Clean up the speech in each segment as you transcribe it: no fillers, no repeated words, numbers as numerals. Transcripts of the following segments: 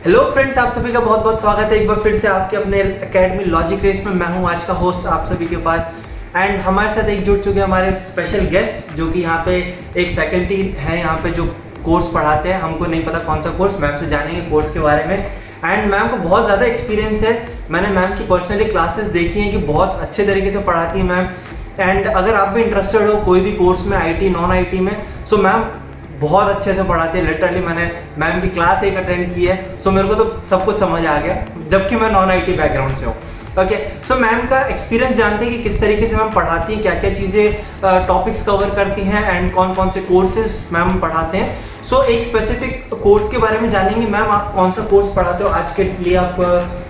Hello friends, आप सभी का बहुत बहुत स्वागत है एक बार फिर से आपके अपने एकेडमी लॉजिक रेस में। मैं हूं आज का होस्ट आप सभी के पास एंड हमारे साथ एक जुड़ चुके हैं हमारे स्पेशल गेस्ट जो कि यहाँ पे एक फैकल्टी है यहाँ पे जो कोर्स पढ़ाते हैं। हमको नहीं पता कौन सा कोर्स, मैम से जानेंगे कोर्स के बारे में। एंड मैम को बहुत ज़्यादा एक्सपीरियंस है, मैंने मैम की पर्सनली क्लासेस देखी हैं कि बहुत अच्छे तरीके से पढ़ाती हैं मैम। एंड अगर आप भी इंटरेस्टेड हो कोई भी कोर्स में, IT नॉन IT में, सो मैम बहुत अच्छे से पढ़ाती है। लिटरली मैंने मैम की क्लास एक अटेंड की है, सो मेरे को तो सब कुछ समझ आ गया, जबकि मैं नॉन IT बैकग्राउंड से हूँ। ओके, सो मैम का एक्सपीरियंस जानते हैं कि किस तरीके से मैम पढ़ाती हैं, क्या क्या चीज़ें टॉपिक्स कवर करती हैं एंड कौन कौन से कोर्सेज मैम पढ़ाते हैं। सो एक स्पेसिफिक कोर्स के बारे में जानेंगे। मैम आप कौन सा कोर्स पढ़ाते हो आज के लिए, आप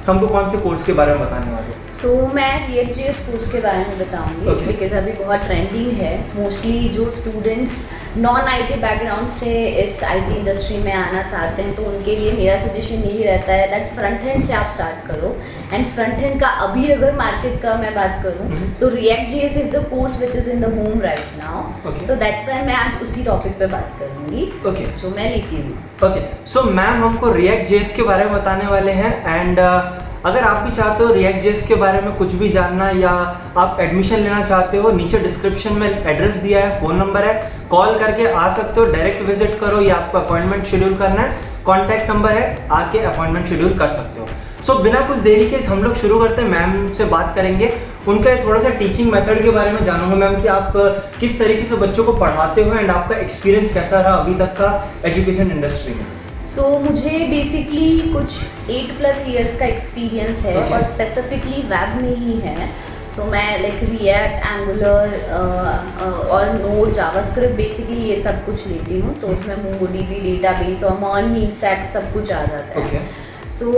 हमको कौन से कोर्स के बारे में बताने वाले हो? सो मैं React.js कोर्स के बारे में बताऊंगी बिकॉज अभी बहुत ट्रेंडिंग है। मोस्टली जो स्टूडेंट्स नॉन IT बैकग्राउंड से इस IT इंडस्ट्री में आना चाहते हैं तो उनके लिए मेरा सजेशन यही रहता है दैट फ्रंट एंड से आप स्टार्ट करो। एंड फ्रंट एंड का अभी अगर मार्केट का मैं बात करूँ सो React.js is the course which is in the boom right now. So that's why मैं आज उसी टॉपिक पे बात करूंगी जो मैं लेती हूँ। ओके, सो मैम हमको React.js के बारे में बताने वाले हैं। एंड अगर आप भी चाहते हो React.js के बारे में कुछ भी जानना या आप एडमिशन लेना चाहते हो, नीचे डिस्क्रिप्शन में एड्रेस दिया है, फ़ोन नंबर है, कॉल करके आ सकते हो, डायरेक्ट विजिट करो या आपको अपॉइंटमेंट शेड्यूल करना है, कॉन्टैक्ट नंबर है, आके अपॉइंटमेंट शेड्यूल कर सकते हो। सो बिना कुछ देरी के हम लोग शुरू करते हैं। मैम से बात करेंगे, उनका थोड़ा सा टीचिंग मेथड के बारे में जानूंगा मैम कि आप किस तरीके से बच्चों को पढ़ाते हो एंड आपका एक्सपीरियंस कैसा रहा अभी तक का एजुकेशन इंडस्ट्री में। सो मुझे बेसिकली कुछ 8+ ईयर्स का एक्सपीरियंस है और स्पेसिफिकली वेब में ही है। सो मैं लाइक React, Angular और Node, जावास्क्रिप्ट बेसिकली ये सब कुछ लेती हूँ। तो उसमें MongoDB डेटाबेस और Mon Mean Stack सब कुछ आ जाता है। सो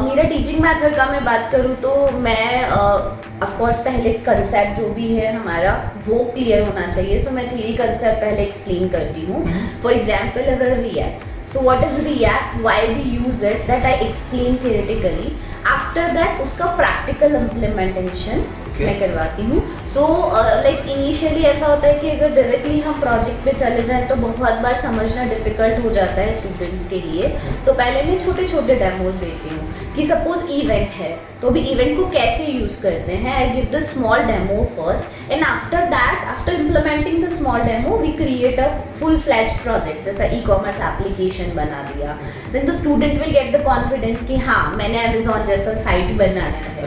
मेरा टीचिंग मेथड का मैं बात करूँ तो मैं ऑफकोर्स पहले कंसेप्ट जो भी है हमारा वो क्लियर होना चाहिए। सो मैं थ्योरी कंसेप्ट पहले एक्सप्लेन करती हूँ। फॉर एग्जाम्पल अगर React, so what is React, why we use it, that I explain theoretically. After that उसका practical implementation मैं करवाती हूँ। सो लाइक इनिशियली ऐसा होता है कि अगर डायरेक्टली हम प्रोजेक्ट पे चले जाएं तो बहुत बार समझना डिफिकल्ट हो जाता है स्टूडेंट्स के लिए। सो पहले मैं छोटे छोटे डेमोज देती हूँ कि सपोज इवेंट है तो भी इवेंट को कैसे यूज़ करते हैं। I give the small demo first and after that, after implementing the small demo we create a full fledged project, जैसा ई-कॉमर्स एप्लीकेशन बना दिया। Then the student will get the confidence कि हाँ मैंने अमेजॉन जैसा site बनाना है।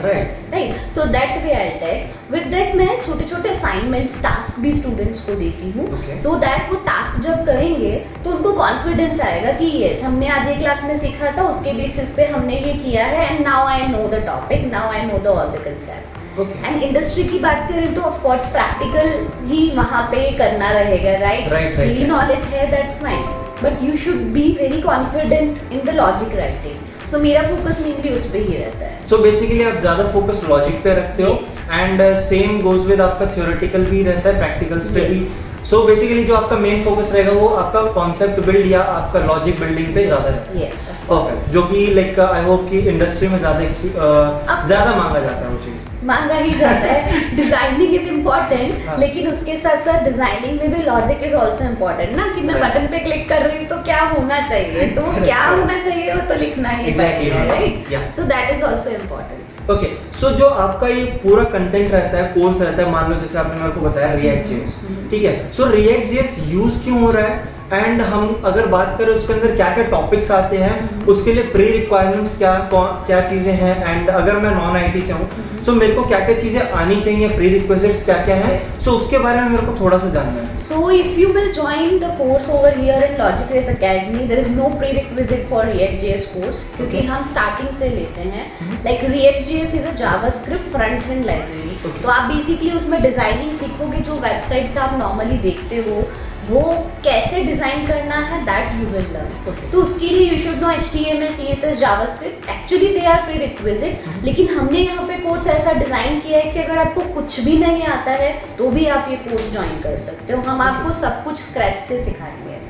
Right, so that way I take with that मैं छोटे छोटे असाइनमेंट्स, टास्क भी स्टूडेंट्स को देती हूँ। सो दैट वो टास्क जब करेंगे तो उनको कॉन्फिडेंस आएगा कि यस हमने आज एक क्लास में सीखा था, उसके बेसिस पे हमने ये किया है and now I know the topic, now I know the all the concept. And industry की बात करें तो ऑफ कोर्स प्रैक्टिकल ही वहाँ पे करना रहेगा। राइट, थ्योरी नॉलेज है that's fine, but you should be very confident in the logic writing. So मेरा फोकस मेनली उस पे ही रहता है। सो बेसिकली आप ज्यादा फोकस लॉजिक पे रखते हो एंड सेम गोज विद आपका थ्योरेटिकल भी रहता है, प्रैक्टिकल्स पे भी। सो बेसिकली जो आपका मेन फोकस रहेगा वो आपका कॉन्सेप्ट बिल्ड या आपका लॉजिक बिल्डिंग पे ज्यादा है। ओके, जो कि लाइक आई होप कि इंडस्ट्री में ज्यादा मांगा जाता है वो चीज, मांगा ही जाता है। डिजाइनिंग इज इम्पोर्टेंट लेकिन उसके साथ साथ डिजाइनिंग में भी लॉजिक इज ऑल्सो इम्पोर्टेंट ना, कि मैं बटन पे क्लिक कर रही हूँ तो क्या होना चाहिए, तो क्या होना चाहिए वो तो लिखना ही पड़ेगा। Right, so that is also important. Okay, so जो आपका ये पूरा कंटेंट रहता है, कोर्स रहता है, मान लो जैसे आपने मेरे को बताया React.js, ठीक है। सो React.js यूज क्यों हो रहा है एंड हम अगर बात करें उसके अंदर क्या क्या टॉपिक्स आते हैं, उसके लिए प्री रिक्वायरमेंट्स क्या चीज़ें हैं एंड अगर मैं नॉन IT से हूँ सो मेरे को क्या क्या चीज़ें आनी चाहिए, प्री रिक्विजिट्स क्या क्या हैं, सो उसके बारे में मेरे को थोड़ा सा जानना है। So if you will join the course over here in Logic Race Academy, there is no prerequisite for React.js course, क्योंकि हम स्टार्टिंग से लेते हैं। Like React.js is a JavaScript front end library. तो आप बेसिकली उसमें designing सीखोगे, जो वेबसाइट्स आप नॉर्मली देखते हो वो कैसे डिजाइन करना है दैट यू विल लर्न। तो उसके लिए you should know HTML, CSS, JavaScript, actually they are prerequisite. लेकिन हमने यहाँ पे कोर्स ऐसा डिजाइन किया है कि अगर आपको कुछ भी नहीं आता है तो भी आप ये कोर्स ज्वाइन कर सकते हो। हम आपको सब कुछ स्क्रैच से सिखाएंगे।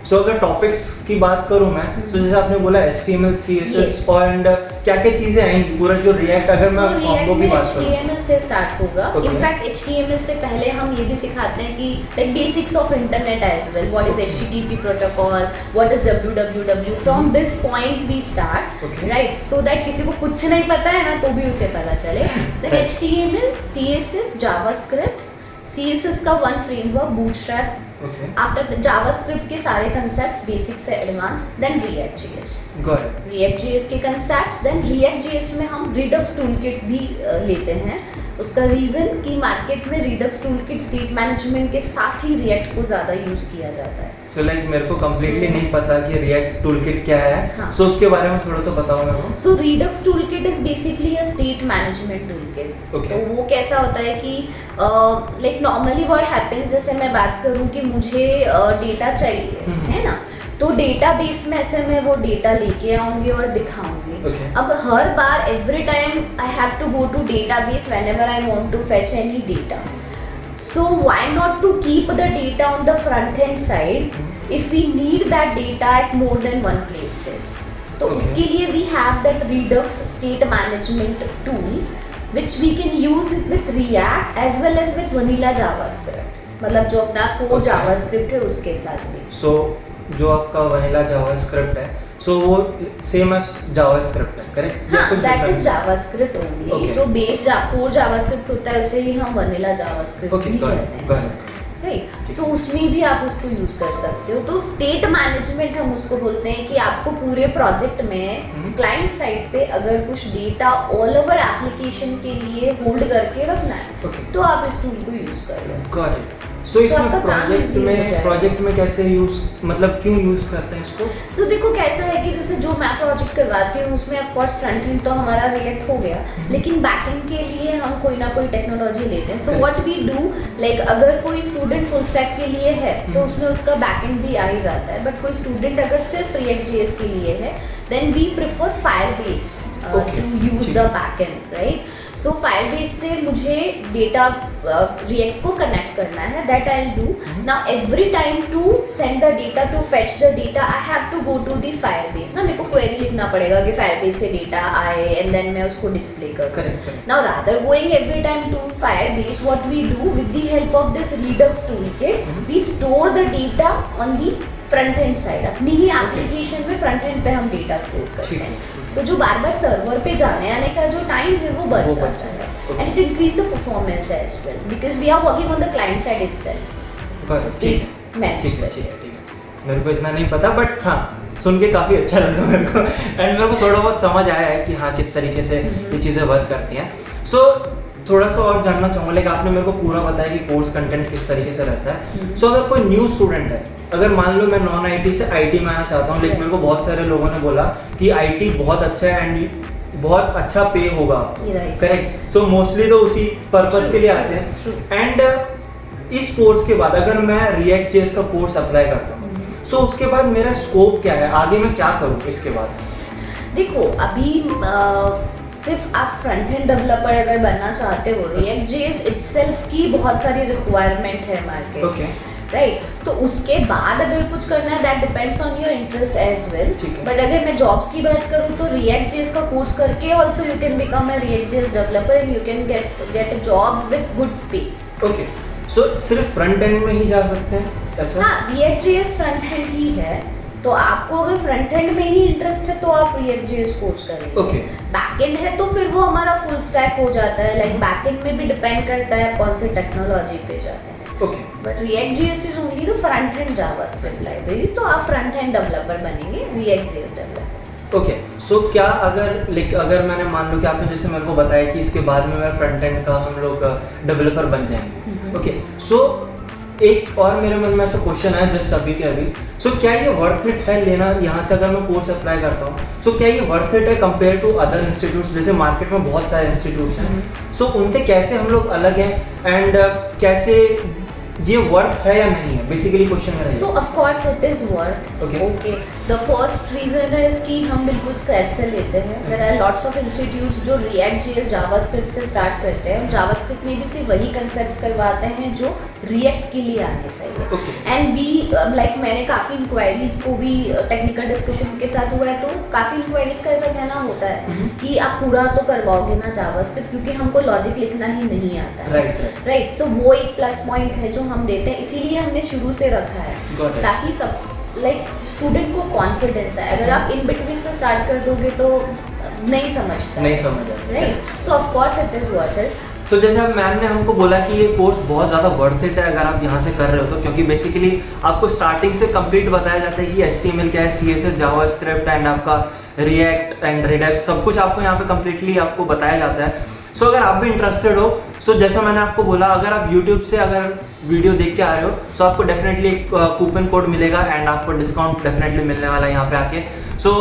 सो अगर टॉपिक्स की बात करूँ मैं, तो जैसे आपने बोला HTML, CSS एंड क्या क्या चीजें आएंगी पूरा जो रिएक्ट, अगर मैं कॉम्बो की बात करूं? HTML से स्टार्ट होगा। Okay. इनफैक्ट HTML से पहले हम ये भी सिखाते हैं कि like basics of internet as well, what is HTTP protocol, what is www, from this point we start, Okay. Right, so that किसी को कुछ नहीं पता है ना तो भी उसे पता चले। Then HTML, CSS, JavaScript, CSS का one framework bootstrap, okay, after JavaScript के सारे कंसेप्ट्स बेसिक से advance, then React.js, got it. React.js के कंसेप्ट्स, देन React.js में हम Redux टूलकिट भी लेते हैं। उसका रीज़न कि मार्केट में Redux टूलकिट स्टेट मैनेजमेंट के साथ ही React को ज़्यादा यूज़ किया जाता है। सो लाइक मेरे को कंप्लीटली नहीं पता कि रिएक्ट टूलकिट क्या है, हाँ. सो उसके बारे में थोड़ा सा बताओ मेरे को। सो Redux toolkit is basically a state management toolkit. Okay. तो वो कैसा होता है कि लाइक नॉर्मली व्हाट हैपेंस, जैसे मैं बात करूँ कि मुझे डेटा चाहिए, है ना, तो डेटाबेस में ऐसे मैं वो डेटा लेके आऊंगी और दिखाऊंगी। Okay. अब हर बार every time I have to go to database whenever I want to fetch any data, so why not to keep the data on the front end side if we need that data at more than one places? तो Okay. उसके लिए we have that Redux state management tool which we can use with React as well as with vanilla JavaScript, मतलब जो अपना core Okay. JavaScript है उसके साथ भी। सो जो आपका वनीला जावास्क्रिप्ट है, सो वो सेम एज जावास्क्रिप्ट है, करेक्ट? हाँ, that is JavaScript only। Okay. जो बेस core JavaScript होता है उसे ही हम vanilla JavaScript ओके, भी गॉट कहते इट, हैं, गॉट इट। राइट। सो उसमें भी आप उसको यूज कर सकते हो। तो स्टेट मैनेजमेंट हम उसको बोलते हैं कि आपको पूरे प्रोजेक्ट में क्लाइंट साइड पे अगर कुछ डेटा ऑल ओवर एप्लीकेशन के लिए होल्ड करके रखना है, Okay. तो आप इस टूल को यूज कर लो। Got it. सो इसमें आपका काम easy हो जाएगा। प्रोजेक्ट में कैसे यूज, मतलब क्यों यूज करते हैं इसको? सो देखो कैसा है कि जैसे जो मैं प्रोजेक्ट करवाती हूँ उसमें ऑफ कोर्स फ्रंट एंड तो हमारा रिएक्ट हो गया, लेकिन बैक एंड के लिए हम कोई ना कोई टेक्नोलॉजी लेते हैं। So what we do, like अगर कोई स्टूडेंट फुल स्टैक के लिए है तो उसमें उसका बैक एंड भी आ ही जाता है, बट कोई स्टूडेंट अगर सिर्फ React.js के लिए है then we prefer Firebase Okay. To use the back end, right. So Firebase से मुझे डेटा React को कनेक्ट करना है, that I will do. Now every time to send the data, to fetch the data, I have to go to the Firebase ना, मेरे को query लिखना पड़ेगा कि Firebase से डेटा आए एंड देन मैं उसको डिस्प्ले करूँ। Correct. Now rather going every time to Firebase, what we do with the help of this Redux toolkit, we store the data on the front end side। अपनी ही application में front end पे हम data store करते ठीक है। हैं। सो जो बार बार server पे जाने आने का जो टाइम है वो बच वो बच जाता है, जाता है। And it increase the performance as well because we are working on the client side itself. Got it, ठीक है, मैनेज ठीक है, ठीक है, ठीक है। मेरे को इतना नहीं पता, बट हाँ सुन के काफ़ी अच्छा लगा मेरे को, एंड मेरे को थोड़ा बहुत समझ आया है कि हाँ किस तरीके से ये चीज़ें वर्क करती हैं। सो थोड़ा सा और जानना चाहूँगा, लाइक आपने मेरे को पूरा बताया कि कोर्स कंटेंट किस तरीके से रहता है। सो अगर कोई न्यू स्टूडेंट है, अगर मान लो मैं नॉन आईटी से आईटी में आना चाहता हूँ, लेकिन मेरे को बहुत सारे लोगों ने बोला कि आईटी बहुत अच्छा है एंड बहुत अच्छा पे होगा आपको, Right. करेक्ट? सो मोस्टली तो उसी पर्पस के लिए आते हैं। एंड इस कोर्स के बाद अगर मैं React.js का कोर्स अप्लाई करता हूँ, सो उसके बाद मेरा स्कोप क्या है, आगे मैं क्या करूँ इसके बाद? देखो अभी सिर्फ आप फ्रंट एंड डेवलपर अगर बनना चाहते हो, React.js इटसेल्फ की बहुत सारी रिक्वायरमेंट है मार्केट, ओके, राइट। तो उसके बाद अगर कुछ करना है that depends on your interest as well. ठीक है। बट अगर मैं जॉब्स की बात करूँ तो React.js का कोर्स करके also you can become a React.js developer and you can get a job with good पे। ओके। सो सिर्फ फ्रंट एंड में ही जा सकते हैं ऐसा? हाँ, React.js फ्रंट एंड ही है, तो आपको अगर फ्रंट एंड में ही इंटरेस्ट है तो आप React.js कोर्स करेंगे। ओके। बैक एंड है तो फिर वो हमारा फुल स्टैक हो जाता है, लाइक बैक एंड में भी डिपेंड करता है कौन से टेक्नोलॉजी पे जाते हैं। Okay. But React.js is only the front end JavaScript library, तो आप फ्रंट एंड डेवलपर बनेंगे, React.js डेवलपर। ओके। सो क्या अगर मैंने मान लो कि आपने जैसे मेरे को बताया कि इसके बाद में मैं फ्रंट एंड का हम लोग डेवलपर बन जाएंगे, ओके। सो एक और मेरे मन में ऐसा क्वेश्चन है जस्ट अभी के अभी, सो क्या ये वर्थ इट है लेना यहाँ से अगर मैं कोर्स अप्लाई करता हूँ, सो क्या ये वर्थ इट है कंपेयर टू अदर इंस्टीट्यूट्स? जैसे मार्केट में बहुत सारे इंस्टीट्यूट्स हैं, सो उनसे कैसे हम लोग अलग हैं एंड कैसे ये वर्थ है या नहीं है, बेसिकली क्वेश्चन है। So of course it is worth. Okay. Okay. The first reason है कि हम बिल्कुल स्क्रैच से लेते हैं. There are lots of institutes जो React.js जावास्क्रिप्ट से स्टार्ट करते हैं. जावास्क्रिप्ट में भी सिर्फ वही कंसेप्ट्स करवाते हैं जो React के लिए आने चाहिए. एंड वी लाइक मैंने काफ़ी इंक्वायरीज को भी टेक्निकल डिस्कशन के साथ हुआ है, तो काफ़ी इंक्वायरीज का ऐसा कहना होता है कि आप पूरा तो करवाओगे ना जावास्क्रिप्ट, क्योंकि हमको लॉजिक लिखना ही नहीं आता है. राइट. सो वो एक प्लस पॉइंट है जो हम देते हैं, इसीलिए हमने शुरू से रखा है ताकि सब लाइक स्टूडेंट को कॉन्फिडेंस है. अगर आप इन बिटवीन से स्टार्ट कर दोगे तो नहीं समझता, right. So of course it is worth it. तो जैसे अब मैम ने हमको बोला कि ये कोर्स बहुत ज़्यादा वर्थ इट है अगर आप यहाँ से कर रहे हो तो, क्योंकि बेसिकली आपको स्टार्टिंग से कंप्लीट बताया जाता है कि HTML क्या है, CSS, जावास्क्रिप्ट एंड आपका React एंड Redux सब कुछ आपको यहाँ पे कम्प्लीटली आपको बताया जाता है. सो अगर आप भी इंटरेस्टेड हो, सो जैसा मैंने आपको बोला, अगर आप YouTube से अगर वीडियो देख के आ रहे हो सो आपको डेफिनेटली एक कूपन कोड मिलेगा एंड आपको डिस्काउंट डेफिनेटली मिलने वाला है यहाँ पे आके. सो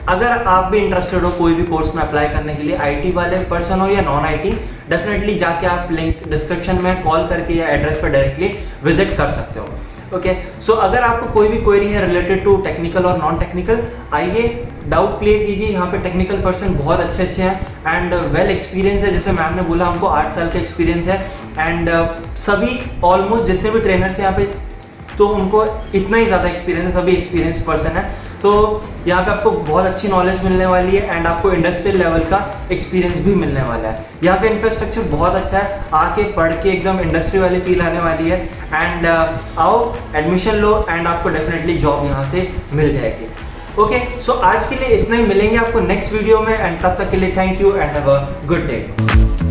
अगर आप भी इंटरेस्टेड हो कोई भी कोर्स में अप्लाई करने के लिए, IT वाले पर्सन हो या नॉन IT, डेफिनेटली जाके आप लिंक डिस्क्रिप्शन में कॉल करके या एड्रेस पर डायरेक्टली विजिट कर सकते हो. ओके. सो अगर आपको कोई भी क्वेरी है रिलेटेड टू टेक्निकल और नॉन टेक्निकल, आइए डाउट क्लियर कीजिए. यहाँ पे टेक्निकल पर्सन बहुत अच्छे हैं एंड वेल एक्सपीरियंस है. जैसे मैम ने बोला हमको 8 साल का एक्सपीरियंस है एंड सभी ऑलमोस्ट जितने भी ट्रेनर्स हैं यहाँ पे तो उनको इतना ही ज़्यादा एक्सपीरियंस है, सभी एक्सपीरियंस पर्सन है. तो यहाँ पे आपको बहुत अच्छी नॉलेज मिलने वाली है एंड आपको इंडस्ट्रियल लेवल का एक्सपीरियंस भी मिलने वाला है. यहाँ पे इंफ्रास्ट्रक्चर बहुत अच्छा है, आके पढ़ के एकदम इंडस्ट्री वाली फील आने वाली है. एंड आओ एडमिशन लो एंड आपको डेफिनेटली जॉब यहाँ से मिल जाएगी. ओके. सो आज के लिए इतना ही. मिलेंगे आपको नेक्स्ट वीडियो में एंड तब तक के लिए thank you and have a good day.